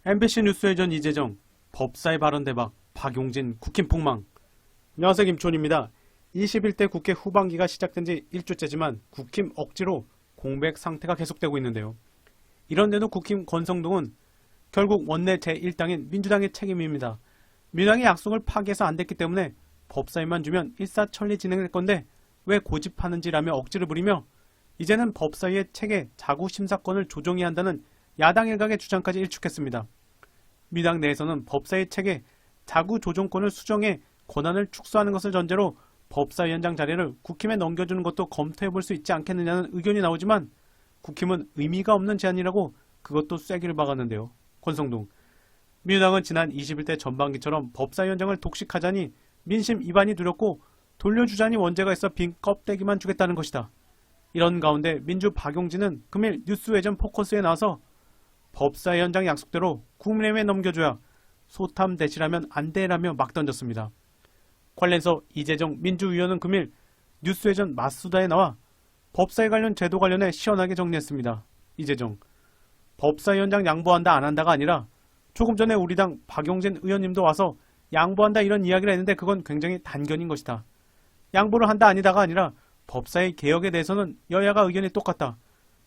MBC 뉴스의 전 이재정, 법사위 발언 대박, 박용진 국힘 폭망. 안녕하세요, 김초원입니다. 21대 국회 후반기가 시작된 지 1주째지만 국힘 억지로 공백 상태가 계속되고 있는데요. 이런데도 국힘 권성동은 결국 원내 제1당인 민주당의 책임입니다. 민주당이 약속을 파기해서 안 됐기 때문에 법사위만 주면 일사천리 진행될 건데 왜 고집하는지라며 억지를 부리며 이제는 법사위의 체계 자구 심사권을 조정해야 한다는 야당 일각의 주장까지 일축했습니다. 민주당 내에서는 법사위 체계 자구 조정권을 수정해 권한을 축소하는 것을 전제로 법사위원장 자리를 국힘에 넘겨주는 것도 검토해볼 수 있지 않겠느냐는 의견이 나오지만 국힘은 의미가 없는 제안이라고 그것도 쐐기를 박았는데요. 권성동. 민주당은 지난 21대 전반기처럼 법사위원장을 독식하자니 민심 위반이 두렵고 돌려주자니 원죄가 있어 빈 껍데기만 주겠다는 것이다. 이런 가운데 민주 박용진은 금일 뉴스외전 포커스에 나와서 법사위원장 약속대로 국민의힘에 넘겨줘야 소탐 대실하면 안 돼라며 막 던졌습니다. 관련해서 이재정 민주위원은 금일 뉴스외전 맞수다에 나와 법사위 관련 제도 관련해 시원하게 정리했습니다. 이재정. 법사위원장 양보한다 안 한다가 아니라 조금 전에 우리 당 박용진 의원님도 와서 양보한다 이런 이야기를 했는데 그건 굉장히 단견인 것이다. 양보를 한다 아니다가 아니라 법사위 개혁에 대해서는 여야가 의견이 똑같다.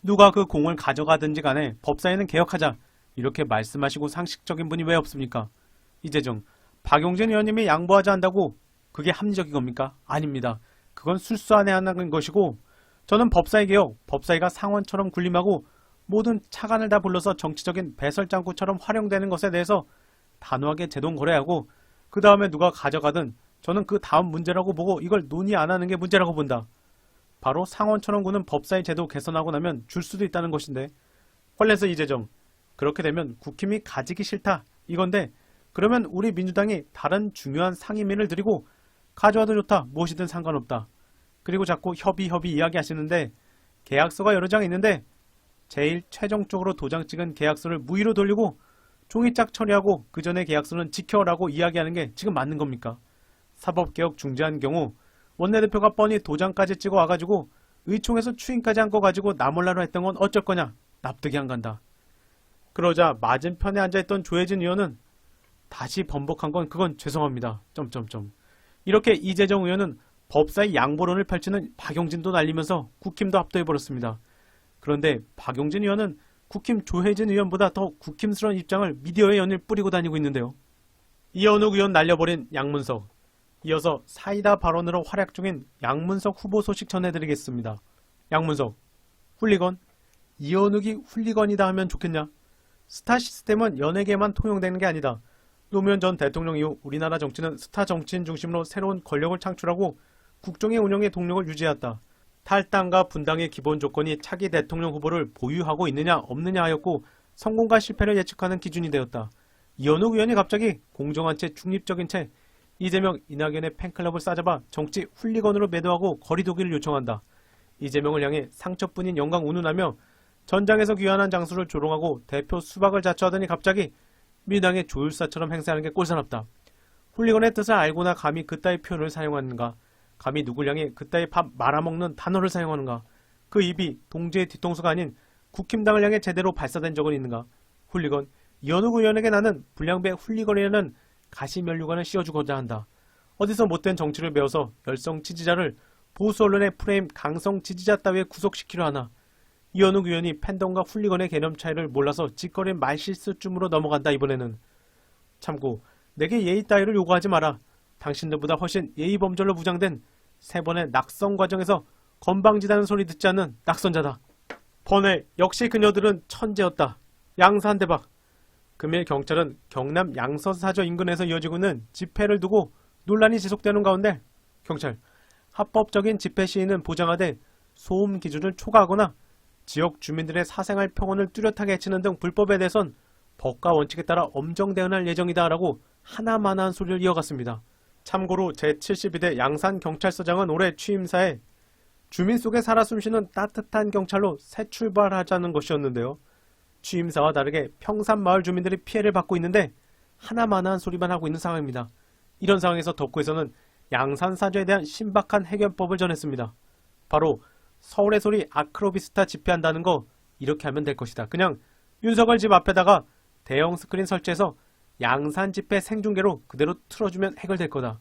누가 그 공을 가져가든지 간에 법사위는 개혁하자. 이렇게 말씀하시고 상식적인 분이 왜 없습니까? 이재정. 박용진 의원님이 양보하자 한다고 그게 합리적인 겁니까? 아닙니다. 그건 술수안에 하는 것이고 저는 법사위 개혁, 법사위가 상원처럼 군림하고 모든 차관을 다 불러서 정치적인 배설장구처럼 활용되는 것에 대해서 단호하게 제동거래하고 그 다음에 누가 가져가든 저는 그 다음 문제라고 보고 이걸 논의 안 하는 게 문제라고 본다. 바로 상원처럼 구는 법사위 제도 개선하고 나면 줄 수도 있다는 것인데 관련해서 이재정. 그렇게 되면 국힘이 가지기 싫다 이건데 그러면 우리 민주당이 다른 중요한 상임위를 드리고 가져와도 좋다. 무엇이든 상관없다. 그리고 자꾸 협의 이야기하시는데 계약서가 여러 장 있는데 제일 최종적으로 도장 찍은 계약서를 무의로 돌리고 종이짝 처리하고 그 전에 계약서는 지켜라고 이야기하는 게 지금 맞는 겁니까? 사법개혁 중재한 경우 원내대표가 뻔히 도장까지 찍어 와가지고 의총에서 추인까지 한 거 가지고 나몰라로 했던 건 어쩔 거냐? 납득이 안 간다. 그러자 맞은편에 앉아있던 조혜진 의원은 다시 번복한 건 그건 죄송합니다. 이렇게 이재정 의원은 법사위 양보론을 펼치는 박용진도 날리면서 국힘도 합도해버렸습니다. 그런데 박용진 의원은 국힘 조혜진 의원보다 더 국힘스러운 입장을 미디어에 연일 뿌리고 다니고 있는데요. 이현욱 의원 날려버린 양문석. 이어서 사이다 발언으로 활약 중인 양문석 후보 소식 전해드리겠습니다. 양문석. 훌리건? 이현욱이 훌리건이다 하면 좋겠냐? 스타 시스템은 연예계에만 통용되는 게 아니다. 노무현 전 대통령 이후 우리나라 정치는 스타 정치인 중심으로 새로운 권력을 창출하고 국정의 운영의 동력을 유지했다. 탈당과 분당의 기본 조건이 차기 대통령 후보를 보유하고 있느냐 없느냐 하였고 성공과 실패를 예측하는 기준이 되었다. 이현욱 의원이 갑자기 공정한 채 중립적인 채 이재명, 이낙연의 팬클럽을 싸잡아 정치 훌리건으로 매도하고 거리두기를 요청한다. 이재명을 향해 상처뿐인 영광 운운하며 전장에서 귀환한 장수를 조롱하고 대표 수박을 자처하더니 갑자기 민주당의 조율사처럼 행세하는 게 꼴사납다. 훌리건의 뜻을 알고나 감히 그따위 표현을 사용하는가? 감히 누굴 향해 그따위 밥 말아먹는 단어를 사용하는가? 그 입이 동지의 뒤통수가 아닌 국힘당을 향해 제대로 발사된 적은 있는가? 훌리건. 이현욱 의원에게 나는 불량배 훌리건이라는 가시면류관을 씌워주고자 한다. 어디서 못된 정치를 배워서 열성 지지자를 보수 언론의 프레임 강성 지지자 따위에 구속시키려 하나. 이현욱 의원이 팬덤과 훌리건의 개념 차이를 몰라서 짓거린 말실수쯤으로 넘어간다 이번에는. 참고 내게 예의 따위를 요구하지 마라. 당신들보다 훨씬 예의범절로 무장된 세 번의 낙선 과정에서 건방지다는 소리 듣지 않는 낙선자다. 번외 역시 그녀들은 천재였다. 양산대박. 금일 경찰은 경남 양서사저 인근에서 이어지고 있는 집회를 두고 논란이 지속되는 가운데 경찰 합법적인 집회 시위는 보장하되 소음 기준을 초과하거나 지역 주민들의 사생활 평온을 뚜렷하게 해치는 등 불법에 대해선 법과 원칙에 따라 엄정 대응할 예정이다라고 하나만한 소리를 이어갔습니다. 참고로 제72대 양산경찰서장은 올해 취임사에 주민 속에 살아 숨쉬는 따뜻한 경찰로 새 출발하자는 것이었는데요. 취임사와 다르게 평산 마을 주민들이 피해를 받고 있는데 하나만한 소리만 하고 있는 상황입니다. 이런 상황에서 덕구에서는 양산사저에 대한 신박한 해결법을 전했습니다. 바로 서울의 소리 아크로비스타 집회한다는 거 이렇게 하면 될 것이다. 그냥 윤석열 집 앞에다가 대형 스크린 설치해서 양산 집회 생중계로 그대로 틀어주면 해결될 거다.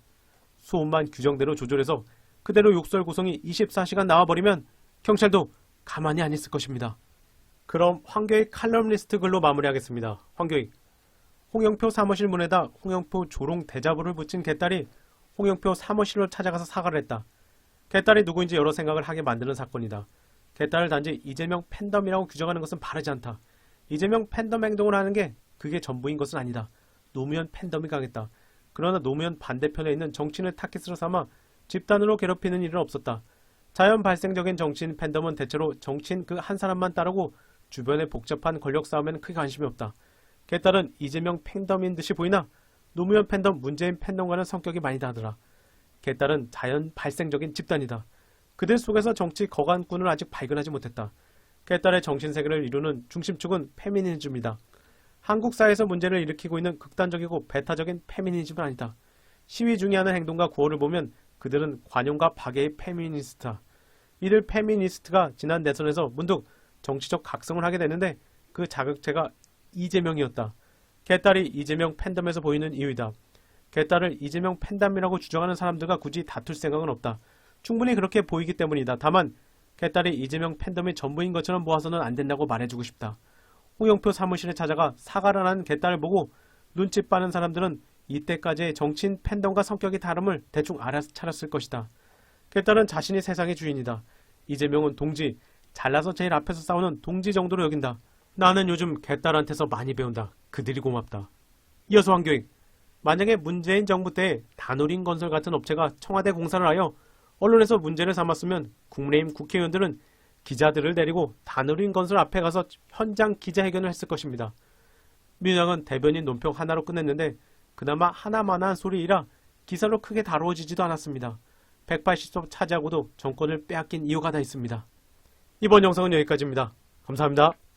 소음만 규정대로 조절해서 그대로 욕설 구성이 24시간 나와버리면 경찰도 가만히 안 있을 것입니다. 그럼 황교익 칼럼니스트 글로 마무리하겠습니다. 황교익. 홍영표 사무실 문에다 홍영표 조롱 대자보를 붙인 개딸이 홍영표 사무실로 찾아가서 사과를 했다. 개딸이 누구인지 여러 생각을 하게 만드는 사건이다. 개딸을 단지 이재명 팬덤이라고 규정하는 것은 바르지 않다. 이재명 팬덤 행동을 하는 게 그게 전부인 것은 아니다. 노무현 팬덤이 강했다. 그러나 노무현 반대편에 있는 정치인을 타깃으로 삼아 집단으로 괴롭히는 일은 없었다. 자연 발생적인 정치인 팬덤은 대체로 정치인 그 한 사람만 따르고 주변의 복잡한 권력 싸움에는 크게 관심이 없다. 개딸은 이재명 팬덤인 듯이 보이나 노무현 팬덤, 문재인 팬덤과는 성격이 많이 다르더라. 개딸은 자연 발생적인 집단이다. 그들 속에서 정치 거간꾼을 아직 발견하지 못했다. 개딸의 정신세계를 이루는 중심축은 페미니즘이다. 한국 사회에서 문제를 일으키고 있는 극단적이고 배타적인 페미니즘은 아니다. 시위 중에 하는 행동과 구호를 보면 그들은 관용과 박애의 페미니스트다. 이들 페미니스트가 지난 대선에서 문득 정치적 각성을 하게 되는데 그 자극체가 이재명이었다. 개딸이 이재명 팬덤에서 보이는 이유이다. 개딸을 이재명 팬덤이라고 주장하는 사람들과 굳이 다툴 생각은 없다. 충분히 그렇게 보이기 때문이다. 다만 개딸이 이재명 팬덤의 전부인 것처럼 모아서는 안 된다고 말해주고 싶다. 홍영표 사무실에 찾아가 사과를 하는 개딸을 보고 눈치 빠는 사람들은 이때까지의 정치인 팬덤과 성격이 다름을 대충 알아차렸을 것이다. 개딸은 자신이 세상의 주인이다. 이재명은 동지, 잘나서 제일 앞에서 싸우는 동지 정도로 여긴다. 나는 요즘 개딸한테서 많이 배운다. 그들이 고맙다. 이어서 황교익. 만약에 문재인 정부 때 다누린 건설 같은 업체가 청와대 공사를 하여 언론에서 문제를 삼았으면 국민의힘 국회의원들은 기자들을 데리고 다누린 건설 앞에 가서 현장 기자회견을 했을 것입니다. 민주당은 대변인 논평 하나로 끝냈는데 그나마 하나만한 소리이라 기사로 크게 다루어지지도 않았습니다. 180석 차지하고도 정권을 빼앗긴 이유가 다 있습니다. 이번 영상은 여기까지입니다. 감사합니다.